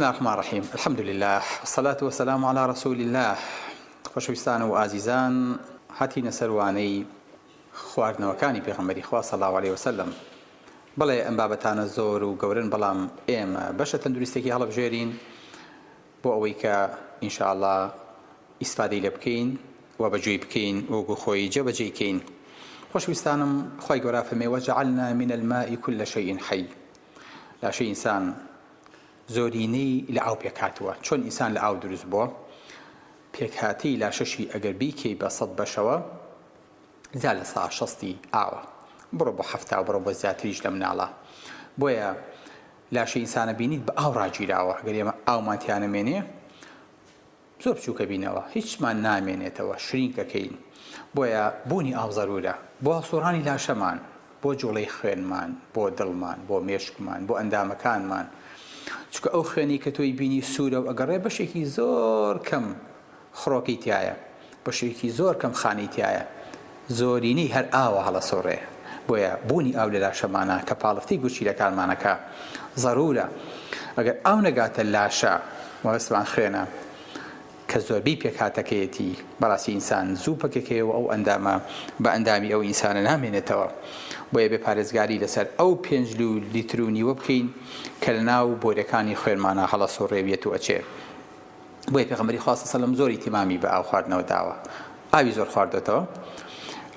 الله الرحمن الرحيم الحمد لله والصلاة والسلام على رسول الله خۆشەویستان و ئازیزان هاتینە سەروانەی خواردنەوەکانی پێغەمبەری خوا صلی الله عليه وسلم. بەڵێ ئەم بابەتانە زۆر و گەورن، بەڵام ئێمە بەشە تەندروستێکی هەڵبژێرین بۆ ئەوەی کە ئینشاءالله ئیسفادەی لێ بکەین و بەجێی بکەین وەکو خۆی جێبەجێکەین. خۆشەویستانم، خی گەورە فەرمێ وەجعلنا من الماء كل شيء حي. لاشەی ئینسان زۆرینەی لە ئاو پێکهاتووە، چۆن ئینسان لە ئاو دروست بووە، پێکهاتی لاشەشی ئەگەر بیکەی بە 100 بەشەوە زا لە 160 ئاوە، بڕۆ بۆ 70 بڕۆ بۆ زیاتریش لە مناڵە. بۆیە لاشەی ئینسانە بینیت بە ئاو ڕاگیراوە. ئەگەر ئێمە ئاومانتیانەمێنێ زۆر بچووکە بینەوە، هیچمان نامێنێتەوە، شرینکەکەین. بۆیە بوونی ئاو زەرورە بۆ هەڵسوڕانی لاشەمان، بۆ جوڵەی خوێنمان، بۆ دڵمان، بۆ مێشکمان، بۆ ئەندامەکانمان. چونکە ئەو خوێنی کە تۆی بینی سوورە و ئەگەڕێ بەشێکی زۆر کەم خڕۆکی تایە، بەشێکی زۆر کەم خانی تایە، زۆرینەی هەر ئاوە هەڵەسۆڕێ. بۆیە بوونی ئاو لە لاشەمانە کە پاڵفتی گوچیلەکانمانەکە زەرورە. ئەگەر ئاو نەگاتە لاشە وەسمان خوێنە کە زۆربەی پێکهاتەکەیەتی، بەڕاستی ئینسان زوو پەکەکەیەوە ئەو ئەندامە بە ئەندامی ئەو ئینسانە نامێنێتەوە. بۆیە بێ پارێزگاری لەسەر ئەو 5 لیتر و نیوە بکەین کە لە ناو بۆرەکانی خوێنمانە هەڵەسۆڕێویێت و ئەچێ. بۆیە پێغەمبەری خوا صلی الله علیه و سلم زۆر ئیتیمامی بە ئاو خواردنەوە داوە. ئاوی زۆر خواردوێتەوە،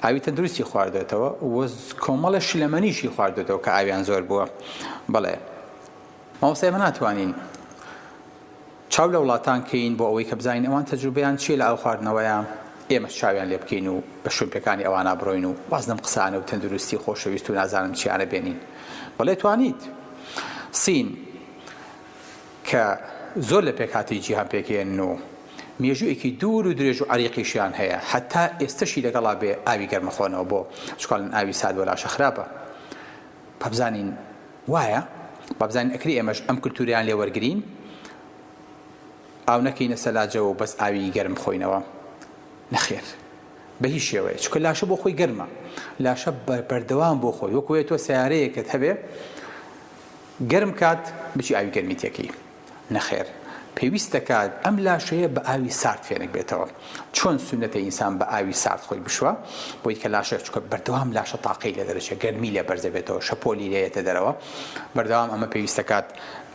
ئاوی تەندروستی خواردوێتەوە و کۆمەڵە شلەمەنیشی خواردوێتەوە کە ئاویان زۆر بووە. بەڵێ مامۆستای ئێمە ناتوانین چاو لە وڵاتان کەین بۆ ئەوەی کە بزانین ئەوان تەجروبەیان چیە لە ئاو خواردنەوەیە، ئێمە چاویان لێ بکەین و بە شومپێکانی ئەوانە بڕۆین و وازنم قسانە و تەندروستی خۆشەویست و نازانم چیانە بێنین. بەڵێ توانیت. سین کە زۆر لە پێکهاتی جیهان پێکێن و مێژوویەکی دوور و درێژ و عەریقیشیان هەیە، حتا ئێستەشی لەگەڵا بێ ئاوی گەرمەخۆنەوە بۆ چکڵن ئاوی ساد وە لاشە خراپە. بەبزانین وایە، بەبزانین ئەکری ئێمەش ئەم کولتوریان لێ وەرگرین، ئاو نەکەینە سەلاجەوە و بەس ئاوی گەرم بخۆینەوە. نەخێر، بە هیچ شێوەیە، چکە لاشە بۆ خۆی گەرمە، لاشە بەردەوام بۆ خۆی وەکوێت تۆ سیارەیەکت هەبێ گەرم کات بچی ئاوی گەرمی تێکی. نەخێر، پێویستە کات ئەم لاشەیە بە ئاوی سارد فێنک بێتەوە. چۆن سونەتە ئینسان بە ئاوی سارد خۆی بشوە، بۆی کە لاشە چکە بەردەوام لاشە تاقەی لە دەرەچێت، گەرمی لێ بەرزە بێتەوە، شەپۆلی لێیەتە دەرەوە، بەردەوام ئەمە پێویستە کات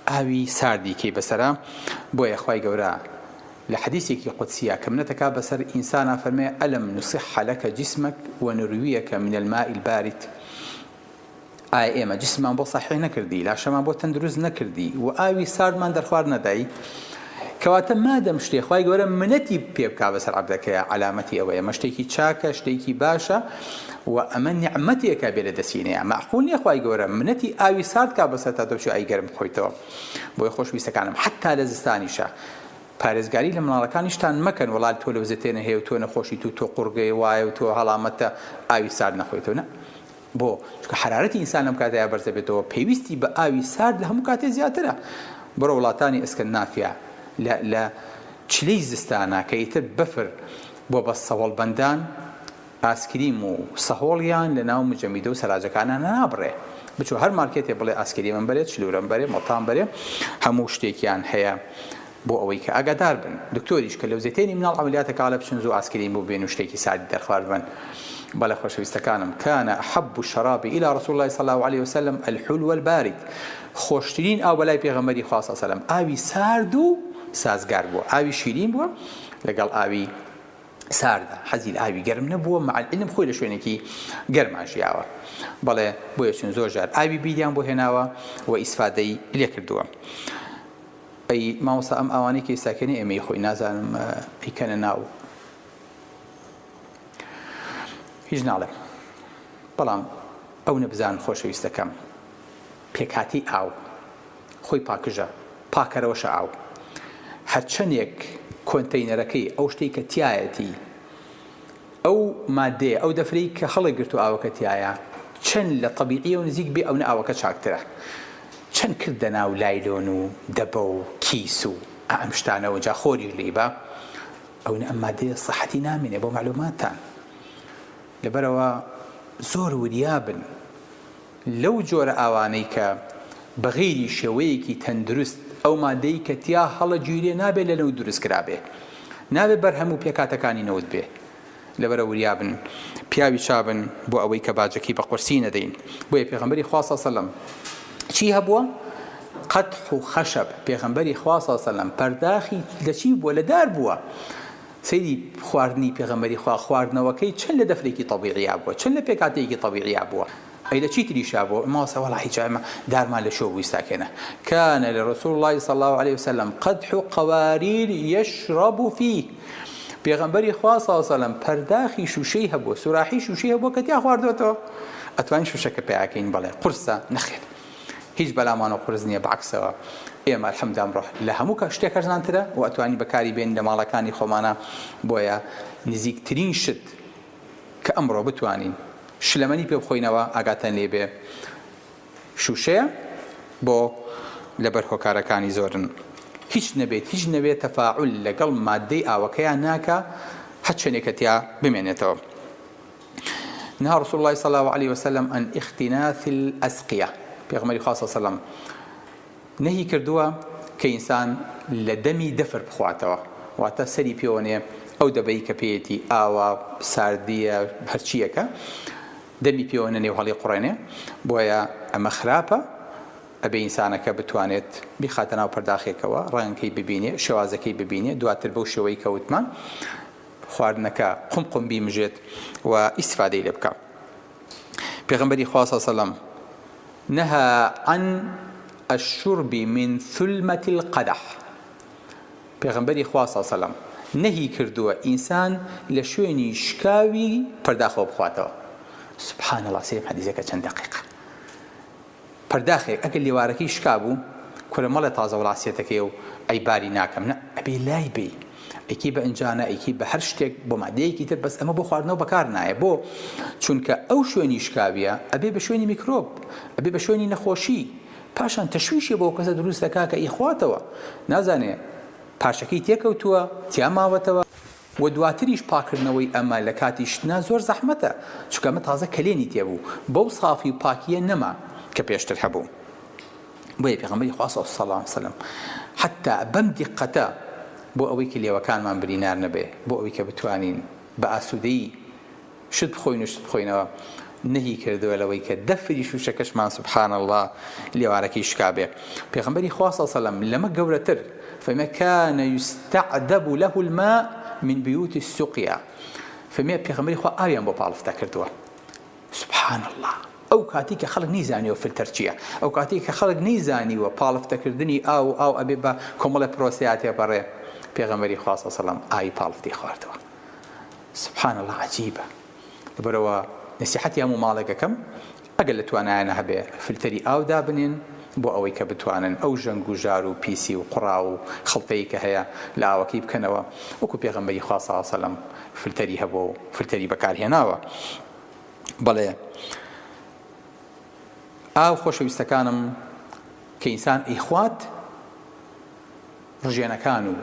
ئاوی ساردی کەی بەسەرا. بۆیە خوای گەورە لە حەدیثێکی قودسیە کە منەتەکا بەسەر ئینسانە فەرمێ ئەلم نصح لەکە جسمك ونرویەکە من الماء البارد. ئایا ئێمە جسممان بۆ سەحیح نەکردی، لاشەمان بۆ تەندروست نەکردی و ئاوی ساردمان دەرخوارد نەدایی؟ کەواتە مادەم شتێ خوای گەورە منەتی پێ بکا بەسەر عەبدەکەیە، عەلامەتی ئەوەیە ئەمە شتێکی چاکە، شتێکی باشە و ئەمە نیعمەتێکە بێ لە دەستینەیە. مەعقوڵ نییە خوای گەورە منەتی ئاوی سارد کا بەسەر تا تۆ بچی ئاوی گەرم بخۆیتەوە. بۆیە خۆشەویستەکانم، حتا لە زستانیشە پارێزگاری لە مناڵەکانیشتان مەکەن وڵات تۆ لە وزەتێنە هەیە و تۆ نەخۆشی تۆ قوڕگەی وایە و تۆ هەڵامەتە ئاوی سارد نەخۆیتەوە. نە، بۆ چکە حرارەتی ئینسان لەم کاتەیە بەرزە بێتەوە، پێویستی بە ئاوی سارد لە هەموو کاتێ زیاترە. بڕۆ وڵاتانی ئەسکەندنافیا لە چلەی زستانە کە ئیتر بەفر بۆ بە سەوڵبەندان ئاسکریم و سەهۆڵیان لە ناو مجەمیدە و سەلاجەکانە نابڕێ. بچۆ هەر مارکێتێ بڵێ ئاسکریمم بەرێ، چلورم بەرێ، مۆتام بەرێ، هەموو شتێکیان هەیە بۆ ئەوەی کە ئاگادار بن. دکتۆریش کە لە وزەتێنی مناڵ عەمەلیاتەکە لە بچن زوو ئاسکریم بۆ بێن و شتێکی ساردی دەرخوارد بن. بەڵێ خۆشەویستەکانم، كان أحب الشراب إلى رسول الله صلى الله عليه وسلم الحلو البارد. خۆشترین ئاو بەلای پێغەمبەری خوا صلی الله عليه وسلم ئاوی سارد و سازگار بووە، ئاوی شیرین بووە لەگەڵ ئاوی ساردە. حەزی لە ئاوی گەرم نەبووە، مع العلم خۆی لە شوێنێکی گەرمان ژیاوە. بەڵێ بۆیە چون زۆر جار ئاوی بیریان بۆ هێناوە و ئیسفادەی لێ کردووە. ئەی مامۆستا ئەم ئەوانەی کە ئێستاکەنی ئێمەی خۆی نازانم ئیکەنە ناو هیچ ناڵێم، بەڵام ئەو نەبزان خۆشەویستەکەم پێکهاتی ئاو خۆی پاکژە، پاکەرەوەشە ئاو. هەرچەندێک کۆنتەینەرەکەی ئەو شتێک کە تایەتی، ئەو مادەیە، ئەو دەفرەی کە هەڵی گرت و ئاوەکە تایە، چەند لە طەبیعیە و نزیک بێ ئەو ئاوەکە چاکترە. چەند کردە ناو لایلۆن و دەبە و کیس و ئەم شتانەوە جا خۆریش لێبە، ئەو ئەم مادەیە سەحەتی نامێنێ بۆ معلوماتان. لەبەرەوە زۆر وریابن لەو جۆرە ئاوانەی کە بەغیری شێوەیەکی تەندروست ئەو مادەی کە تیا هەڵەگیرێ نابێت لەنەوت دروست کرابێ، نابێت بەرهەموو پێکاتەکانی نەوت بێ. لەبەرە وریابن پیاوی چابن بۆ ئەوەی کە باجەکەی بە قورسی نەدەین. بۆیە پێغەمبەری خوا صلی الله علیه و سلم چی هەبووە؟ قەدح و خەشەب. پێغەمبەری خوا صلی الله علیه و سلم پەرداخی لە چی بووە؟ لە دار بووە. سەیری خواردنی پێغەمبەری خوا خواردنەوەکەی چەند لە دەفرێکی طەبیعیا بووە، چەند لە پێکاتەیەکی طەبیعیا بووە. ئەی لە چی تریشا بووە؟ ماوەسە وەڵا هیچ دارمان لە شۆ بوو ئیستاکێنە. كان لرسول الله صلى الله عليه وسلم قدح قوارير يشرب فيه. پێغەمبەری خوا صلی الله علیه و سلم پەرداخی شوشەی هەبووە، سوراحی شوشەی هەبووە کە تیا خواردوێتەوە. ئەتوانین شوشەکە پێیاکەین بەڵێ قورسە نەخێر، هیچ بەلامانە قورس نییە، بەعکسەوە ئێمە الحەمدە ئەمڕۆ لە هەموو شتێک هەرزانترە و ئەتوانی بەکاری بێن لە ماڵەکانی خۆمانە. بۆیە نزیکترین شت کە ئەمڕۆ بتوانین شلەمەنی پێ بخۆینەوە ئاگاتان لێبێ شوشەیە بۆ لەبەر هۆکارەکانی زۆرن. هیچ نەبێت تەفاعل لەگەڵ مادەی ئاوەکەیان ناکە هەچ شوێنێکە تیا بمێنێتەوە. نهى رسول الله صلى الله عليه وسلم عن اختناث الأسقية. پێغەمبەری خوا صلی الله علیه و سلم نهی کردووە کە ئینسان لە دەمی دەفر بخواتەوە، واتە سەری پێوەنێ ئەو دەبەی کە پێیەتی ئاوا ساردیە هەرچیەکە دەمی پێوەنە نێو هەڵی قوڕێنێ. بۆیە ئەمە خراپە، ئەبێ ئینسانەکە بتوانێت بیخاتە ناو پەرداخێکەوە، ڕەنگەکەی ببینێ، شێوازەکەی ببینێ، دواتر بەو شێوەی کەوتمان خواردنەکە قوم بیمژێت و ئیسفادەی لێ بکە. پێغەمبەری خوا صلی الله علیه و سلم نهى عن الشرب من ثلمة القدح. پێغەمبەری خوا صلی الله علیه و سلم نهی کردووە ئینسان لە شوێنی شکاوی پەرداخەوە بخواتەوە. سبحان الله، سێم حەدیثەکە چەند دقیقە. پەرداخێک ئەگەر لێوارەکەی شکا بوو کورە مەڵە تازە وڵاسیەتەکەی و ئەی باری ناکەم، نە ئەبێ لای بێ، ئەیکی بە ئەنجانە، ئەیکی بە هەر شتێک بۆ مادەیەکی تر، بەس ئەمە بۆ خواردنەوە بەکار نایە. بۆ چونکە ئەو شوێنی شکاویە ئەبێ بە شوێنی میکرۆب، ئەبێ بە شوێنی نەخۆشی، پاشان تەشویشی بۆ کەسە دروست دەکا کە ئیخواتەوە نازانێ پاشەکەی تێکەوتووە تیا ماوەتەوە. و دواتریش پاکردنەوەی ئەمە لە کاتی شتنا زۆر زەحمەتە، چونکە ئەمە تازە کلێنی تێبوو، بەو صافی و پاکیە نەما کە پێشتر هەبوو. بۆیە پێغەمبەری خوا صلی الله علیه و سلم حتا بەم دیقەتە بۆ ئەوەی کە لێوەکانمان برینار نەبێ، بۆ ئەوەی کە بتوانین بە ئاسوودەیی شت بخۆین و شت بخۆینەوە، نهی کردووە لەوەی کە دەفری شوشەکەشمان سبحان الله لێوارەکەی شکابێ. پێغەمبەری خوا صلی الله علیه و سلم لەمە گەورەتر فما كان يستعذب له الماء من بيوت السقيا. فما پێغەمبەری خوا ئاویان بۆ پاڵفتە کردووە. سبحان الله، ئەو کاتی کە خەڵک نەیزانیوە فلتەر چییە، ئەو کاتی کە خەڵک نەیزانیوە پاڵفتەکردنی ئاو ئەبێ بە کۆمەڵە پرۆسەیە تێپەڕێ، پێغەمبەری خوا صلی الله علیه و سلم ئاوی پاڵفتی خواردەوە. سبحان الله، عجیبە. لەبەرەوە نەسیحەتی هەموو ماڵێکەکەم ئەگەر لە توانایانە هەبێ فلتەری ئاو دابنێن بۆ ئەوەی کە بتوانن ئەو ژەنگ و ژار و پیسی و قوڕا و خەڵتەیە کە هەیە لە ئاوەکەی بکەنەوە، وەکو پێغەمبەری خوا صلی الله علیه و سلم فلتەری هەبووە و فلتەری بەکارهێناوە. بەڵێ ئاو خۆشەویستەکانم کە ئینسان ئیخوات ڕژێنەکان و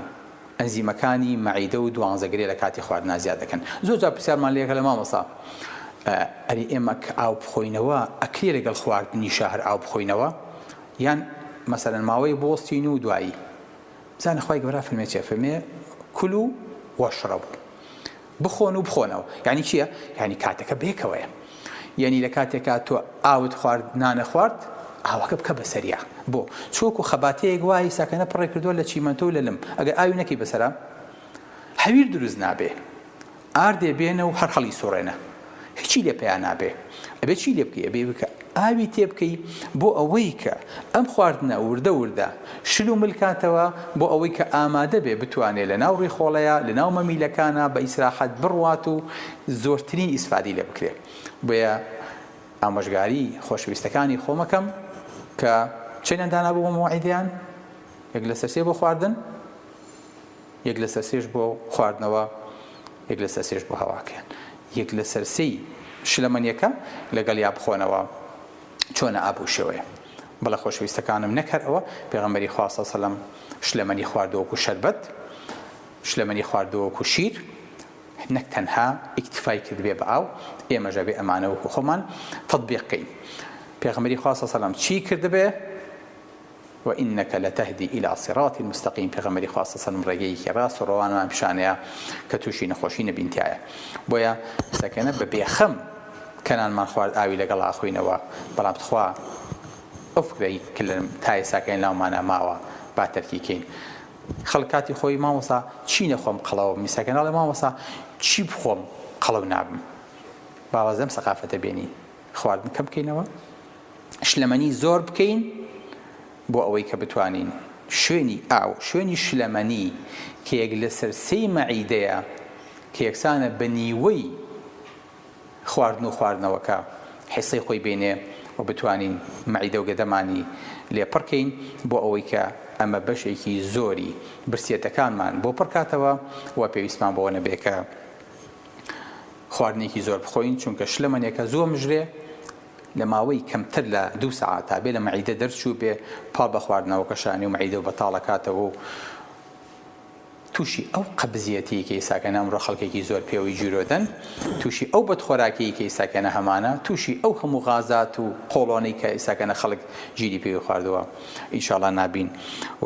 ئەنزیمەکانی مەعیدە و دوانزەگرێ لە کاتی خواردنا زیاد دەکەن. زۆر جار پرسیارمان لێکە لە مامۆستا ئەری ئێمە کە ئاو بخۆینەوە ئەکرێ لەگەڵ خواردنی شەهر ئاو بخۆینەوە یان مەسەلەن ماوەی بۆستین و دوایی؟ بزانە خوای گەورە فەرمێ چێ؟ فەرمێ کولوا واشربوا، بخۆن و بخۆنەوە. یعنی چییە؟ یعنی کاتەکە بێکەوەیە، یعنی لە کاتێکا تۆ ئاوت خوارد نانە خوارد ئاوەکە بکە بەسەریە. بۆ چۆک و خەباتەیەک وای ساکەنە پڕێ کردووە لە چیمەنتە و لە لم، ئەگەر ئاوی نەکەی بەسەرا هەویر دروست نابێ، ئار دێبێنە و هەر هەڵی سوڕێنە، هیچی لێ پێیان نابێ. ئەبێ چی لێ بکەی؟ ئەبێ بکە ئاوی تێ بکەی بۆ ئەوەی کە ئەم خواردنە وردە شل و ملکاتەوە، بۆ ئەوەی کە ئامادە بێ بتوانێت لە ناو ڕێخۆڵەیە لە ناو مەمیلەکانە بە ئیسراحەت بڕوات و زۆرترین ئیسفادی لێ بکرێ. بۆیە ئامۆژگاری خۆشەویستەکانی خۆمەکەم کە چێنیان دانابوو بۆ مەواعیدیان، یەک لە سەرسێ بۆ خواردن، یەک لە سەرسێش بۆ خواردنەوە، یەک لە سەرسێش بۆ هەواکەیان، یەک لە سەرسەی شلەمەنیەکە لەگەڵ یا بخۆنەوە چۆنە ئابوو شێوەیە. بەڵە خۆشەویستەکانم نەکەر ئەوە پێغەمبەری خوا صلی الله علیه و سلم شلەمەنی خواردەوەکو شەربەت، شلەمەنی خواردەوەکو شیر، نەک تەنها ئیکتیفای کرد بێ بە ئاو، ئێمەژە بێ ئەمانەوەکو خۆمان تەطبیق بکەین. پێغەمبەری خوا صلی الله علیه و سلم چی کردبێ؟ وإنك لتهدي إلى صراط مستقيم پێغەمبەری خوا صلی الله علیه و سلم ڕێگەیەکی ڕاست و ڕەوانمان پیشانەیە کە تووشی نەخۆشی نەبینتیایە. بۆیە سەکەنە بە بێخەم کەنانمان خوارد ئاوی لەگەڵ ئاخوینەوە، بەڵام خوا ئەو فکرەی کە لە تای ساکەین لاومانە ماوە با تەرکیکەین. خەڵکاتی خۆی مامۆسا چی نەخۆم قەڵەوە میسەکەناڵێ مامۆسا چی بخۆم قەڵەو نابم. باوەزەم سەقافەتە بێنین، خواردن کەم بکەینەوە، شلەمەنی زۆر بکەین بۆ ئەوەی کە بتوانین شوێنی ئاو، شوێنی شلەمەنی کە یەک لە سەرسەی مەعیدەیە کە یەکسانە بە نیوەی خواردن و خواردنەوەکە حیسەی خۆی بێنێ و بتوانین مەعیدە و گەدەمانی لێپڕکەین بۆ ئەوەی کە ئەمە بەشێکی زۆری برسێتەکانمان بۆ پڕکاتەوە و پێویستمان بۆ نەبێ کە خواردنێکی زۆر بخۆین، چونکە شلەمەنێکە زۆر مژرێ لە ماوەی کەمتر لە 2 ساعات تا بێ لە مەعیدە دەرچوو بێ پاڵ بە خواردنەوەکەشانی و مەعیدە و بەتاڵەکاتەوە و تووشی ئەو قەبزیەتی کە ئێساکەنە ئەمڕۆ خەڵکێکی زۆر پێوەی گیرۆدەن، تووشی ئەو بەدخۆراکی کە ئێساکەنە هەمانە، تووشی ئەو هەموو غازات و قۆڵۆنەی کە ئێساکەنە خەڵک گیری پێوی خواردووە ئینشاءڵڵا نابین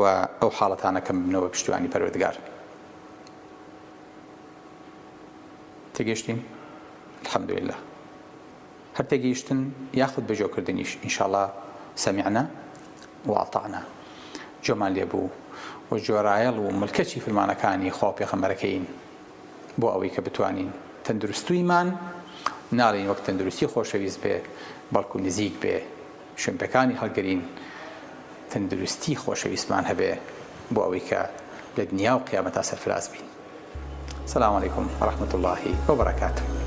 و ئەو حاڵەتانە کەم بنەوە پشتیوانی پەروەردگار. تێگەیشتین؟ الحەمدولله. هەر تێگەیشتن یاخود بەجۆکردنیش ئینشاءڵڵا سەمیعنا وەئەطەعنا جۆمان لێبوو و جۆرایەڵ و ملکەچی فرمانەکانی خوا پێغەمبەرەکەین بۆ ئەوەی کە بتوانین تەندروستیمان ناڵین وەک تەندروستی خۆشەویست بێ، بەڵکو نزیک بێ شوێنپێکانی هەڵگرین، تەندروستی خۆشەویستمان هەبێ بۆ ئەوەی کە لە دنیا و قیامەتا سەرفراز بین. سلام علیکم ورحمة الله وبركاته.